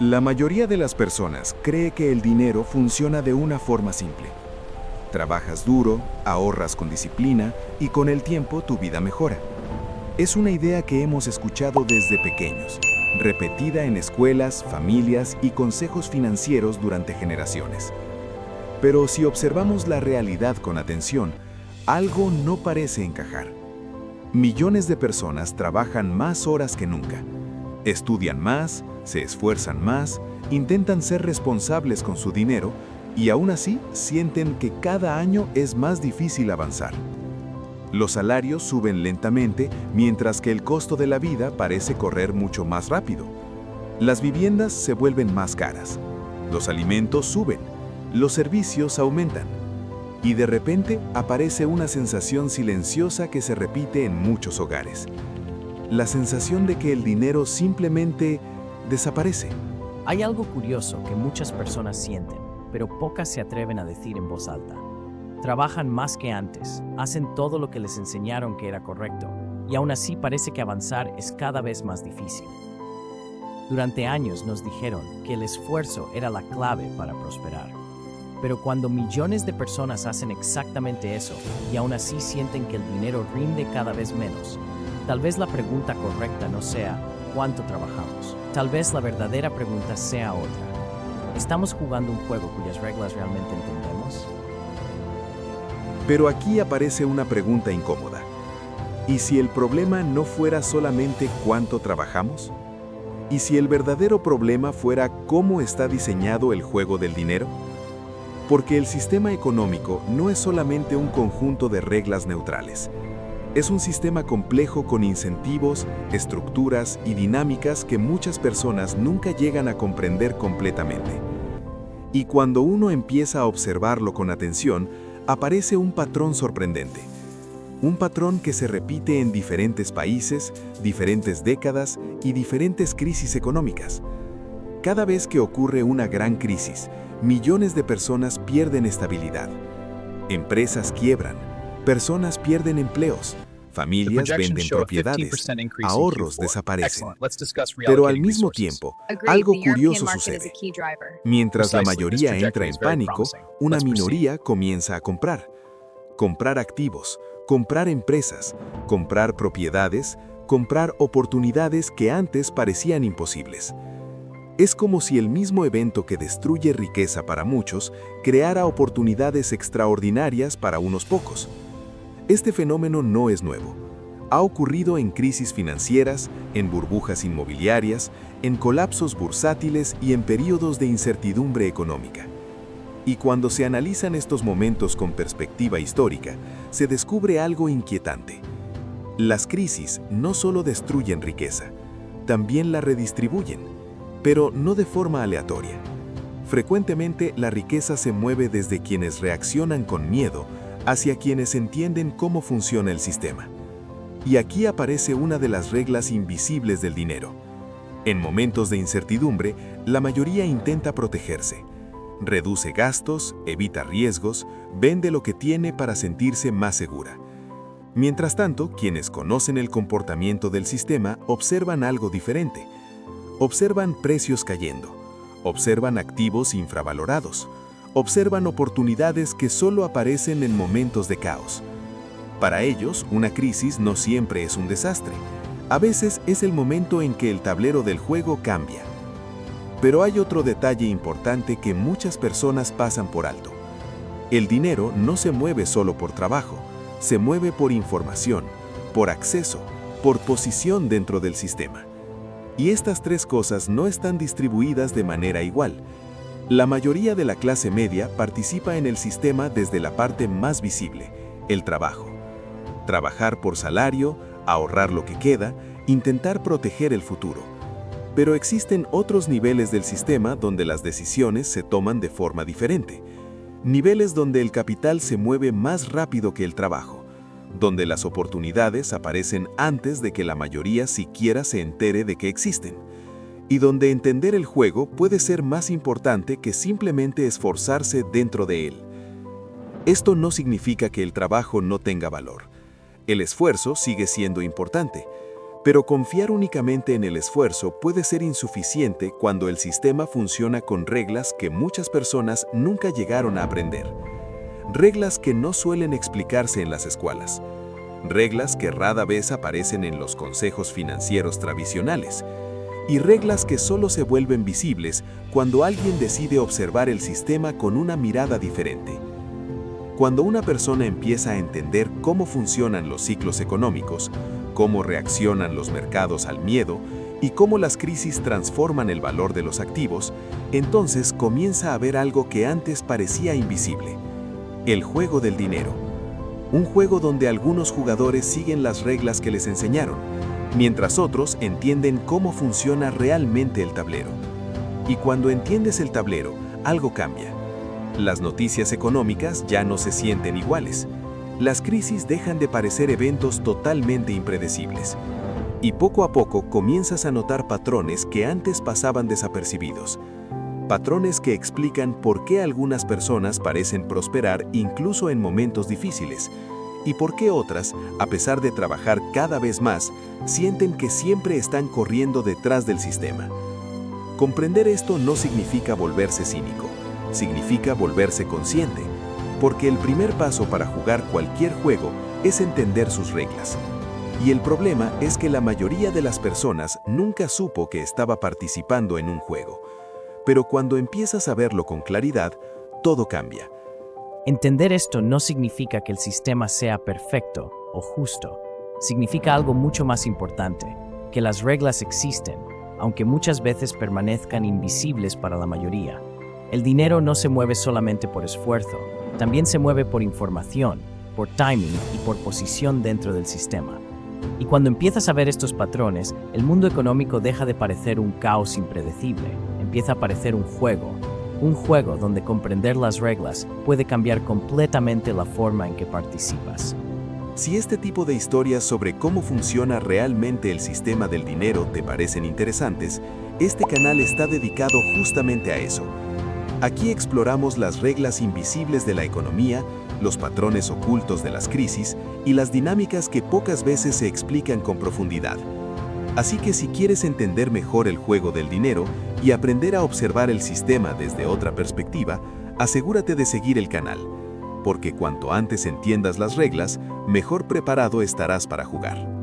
La mayoría de las personas cree que el dinero funciona de una forma simple. Trabajas duro, ahorras con disciplina y con el tiempo tu vida mejora. Es una idea que hemos escuchado desde pequeños, repetida en escuelas, familias y consejos financieros durante generaciones. Pero si observamos la realidad con atención, algo no parece encajar. Millones de personas trabajan más horas que nunca. Estudian más, se esfuerzan más, intentan ser responsables con su dinero y aún así sienten que cada año es más difícil avanzar. Los salarios suben lentamente mientras que el costo de la vida parece correr mucho más rápido. Las viviendas se vuelven más caras, los alimentos suben, los servicios aumentan. Y de repente aparece una sensación silenciosa que se repite en muchos hogares. La sensación de que el dinero simplemente desaparece. Hay algo curioso que muchas personas sienten, pero pocas se atreven a decir en voz alta. Trabajan más que antes, hacen todo lo que les enseñaron que era correcto, y aún así parece que avanzar es cada vez más difícil. Durante años nos dijeron que el esfuerzo era la clave para prosperar. Pero cuando millones de personas hacen exactamente eso y aún así sienten que el dinero rinde cada vez menos, tal vez la pregunta correcta no sea ¿cuánto trabajamos? Tal vez la verdadera pregunta sea otra. ¿Estamos jugando un juego cuyas reglas realmente entendemos? Pero aquí aparece una pregunta incómoda. ¿Y si el problema no fuera solamente cuánto trabajamos? ¿Y si el verdadero problema fuera cómo está diseñado el juego del dinero? Porque el sistema económico no es solamente un conjunto de reglas neutrales. Es un sistema complejo con incentivos, estructuras y dinámicas que muchas personas nunca llegan a comprender completamente. Y cuando uno empieza a observarlo con atención, aparece un patrón sorprendente. Un patrón que se repite en diferentes países, diferentes décadas y diferentes crisis económicas. Cada vez que ocurre una gran crisis, millones de personas pierden estabilidad. Empresas quiebran, personas pierden empleos, familias venden propiedades, ahorros desaparecen. Pero al mismo tiempo, algo curioso sucede. Mientras la mayoría entra en pánico, una minoría comienza a comprar. Comprar activos, comprar empresas, comprar propiedades, comprar oportunidades que antes parecían imposibles. Es como si el mismo evento que destruye riqueza para muchos creara oportunidades extraordinarias para unos pocos. Este fenómeno no es nuevo. Ha ocurrido en crisis financieras, en burbujas inmobiliarias, en colapsos bursátiles y en periodos de incertidumbre económica. Y cuando se analizan estos momentos con perspectiva histórica, se descubre algo inquietante. Las crisis no solo destruyen riqueza, también la redistribuyen. Pero no de forma aleatoria. Frecuentemente la riqueza se mueve desde quienes reaccionan con miedo hacia quienes entienden cómo funciona el sistema. Y aquí aparece una de las reglas invisibles del dinero. En momentos de incertidumbre, la mayoría intenta protegerse. Reduce gastos, evita riesgos, vende lo que tiene para sentirse más segura. Mientras tanto, quienes conocen el comportamiento del sistema observan algo diferente. Observan precios cayendo, observan activos infravalorados, observan oportunidades que solo aparecen en momentos de caos. Para ellos, una crisis no siempre es un desastre. A veces es el momento en que el tablero del juego cambia. Pero hay otro detalle importante que muchas personas pasan por alto. El dinero no se mueve solo por trabajo, se mueve por información, por acceso, por posición dentro del sistema. Y estas tres cosas no están distribuidas de manera igual. La mayoría de la clase media participa en el sistema desde la parte más visible, el trabajo. Trabajar por salario, ahorrar lo que queda, intentar proteger el futuro. Pero existen otros niveles del sistema donde las decisiones se toman de forma diferente. Niveles donde el capital se mueve más rápido que el trabajo, donde las oportunidades aparecen antes de que la mayoría siquiera se entere de que existen, y donde entender el juego puede ser más importante que simplemente esforzarse dentro de él. Esto no significa que el trabajo no tenga valor. El esfuerzo sigue siendo importante, Pero confiar únicamente en el esfuerzo puede ser insuficiente cuando el sistema funciona con reglas que muchas personas nunca llegaron a aprender. Reglas que no suelen explicarse en las escuelas. Reglas que rara vez aparecen en los consejos financieros tradicionales. Y reglas que solo se vuelven visibles cuando alguien decide observar el sistema con una mirada diferente. Cuando una persona empieza a entender cómo funcionan los ciclos económicos, cómo reaccionan los mercados al miedo y cómo las crisis transforman el valor de los activos, entonces comienza a ver algo que antes parecía invisible: el juego del dinero. Un juego donde algunos jugadores siguen las reglas que les enseñaron, mientras otros entienden cómo funciona realmente el tablero. Y cuando entiendes el tablero, algo cambia. Las noticias económicas ya no se sienten iguales. Las crisis dejan de parecer eventos totalmente impredecibles. Y poco a poco comienzas a notar patrones que antes pasaban desapercibidos. Patrones que explican por qué algunas personas parecen prosperar incluso en momentos difíciles, y por qué otras, a pesar de trabajar cada vez más, sienten que siempre están corriendo detrás del sistema. Comprender esto no significa volverse cínico, significa volverse consciente, porque el primer paso para jugar cualquier juego es entender sus reglas. Y el problema es que la mayoría de las personas nunca supo que estaba participando en un juego. Pero cuando empiezas a verlo con claridad, todo cambia. Entender esto no significa que el sistema sea perfecto o justo. Significa algo mucho más importante, que las reglas existen, aunque muchas veces permanezcan invisibles para la mayoría. El dinero no se mueve solamente por esfuerzo, también se mueve por información, por timing y por posición dentro del sistema. Y cuando empiezas a ver estos patrones, el mundo económico deja de parecer un caos impredecible, empieza a parecer un juego donde comprender las reglas puede cambiar completamente la forma en que participas. Si este tipo de historias sobre cómo funciona realmente el sistema del dinero te parecen interesantes, este canal está dedicado justamente a eso. Aquí exploramos las reglas invisibles de la economía, los patrones ocultos de las crisis y las dinámicas que pocas veces se explican con profundidad. Así que si quieres entender mejor el juego del dinero y aprender a observar el sistema desde otra perspectiva, asegúrate de seguir el canal, porque cuanto antes entiendas las reglas, mejor preparado estarás para jugar.